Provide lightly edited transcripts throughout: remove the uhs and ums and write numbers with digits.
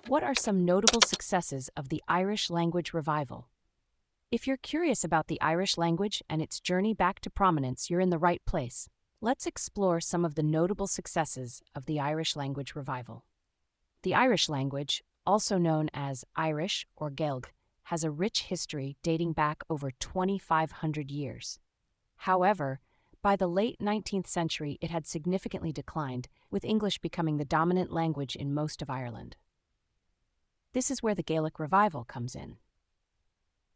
What are some notable successes of the Irish language revival? If you're curious about the Irish language and its journey back to prominence, you're in the right place. Let's explore some of the notable successes of the Irish language revival. The Irish language, also known as Irish or Gaeilge, has a rich history dating back over 2,500 years. However, by the late 19th century, it had significantly declined, with English becoming the dominant language in most of Ireland. This is where the Gaelic revival comes in.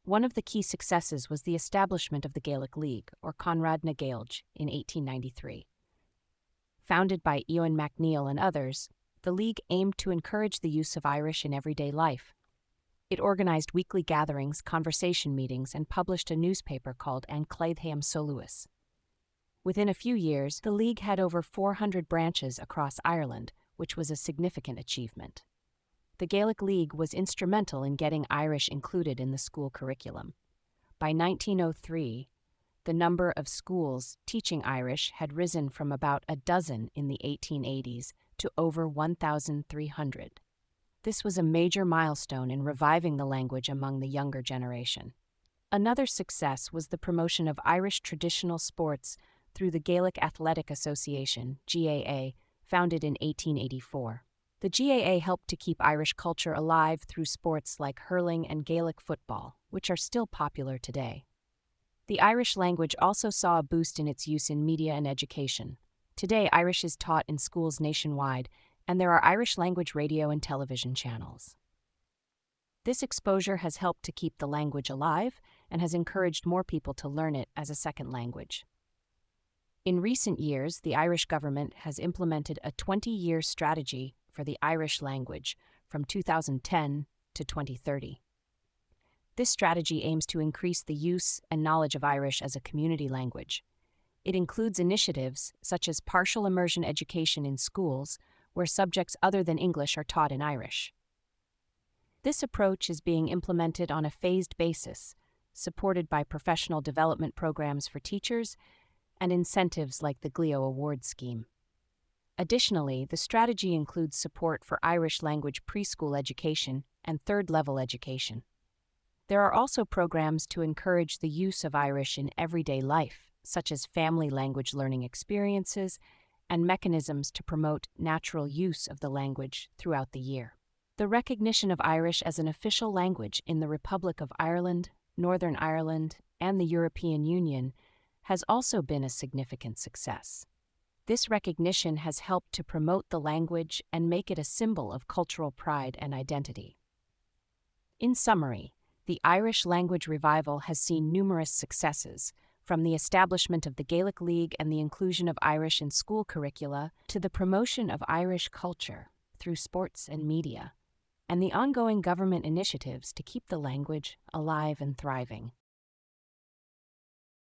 One of the key successes was the establishment of the Gaelic League, or Conrad na Gaeilge, in 1893. Founded by Eoin MacNeill and others, the League aimed to encourage the use of Irish in everyday life. It organized weekly gatherings, conversation meetings, and published a newspaper called An Claidheam Soluis. Within a few years, the League had over 400 branches across Ireland, which was a significant achievement. The Gaelic League was instrumental in getting Irish included in the school curriculum. By 1903, the number of schools teaching Irish had risen from about a dozen in the 1880s to over 1,300. This was a major milestone in reviving the language among the younger generation. Another success was the promotion of Irish traditional sports through the Gaelic Athletic Association, GAA, founded in 1884. The GAA helped to keep Irish culture alive through sports like hurling and Gaelic football, which are still popular today. The Irish language also saw a boost in its use in media and education. Today, Irish is taught in schools nationwide, and there are Irish language radio and television channels. This exposure has helped to keep the language alive and has encouraged more people to learn it as a second language. In recent years, the Irish government has implemented a 20-year strategy for the Irish language from 2010 to 2030. This strategy aims to increase the use and knowledge of Irish as a community language. It includes initiatives such as partial immersion education in schools, where subjects other than English are taught in Irish. This approach is being implemented on a phased basis, supported by professional development programs for teachers and incentives like the GLIO Award Scheme. Additionally, the strategy includes support for Irish language preschool education and third-level education. There are also programs to encourage the use of Irish in everyday life, such as family language learning experiences and mechanisms to promote natural use of the language throughout the year. The recognition of Irish as an official language in the Republic of Ireland, Northern Ireland, and the European Union has also been a significant success. This recognition has helped to promote the language and make it a symbol of cultural pride and identity. In summary, the Irish language revival has seen numerous successes, from the establishment of the Gaelic League and the inclusion of Irish in school curricula to the promotion of Irish culture through sports and media, and the ongoing government initiatives to keep the language alive and thriving.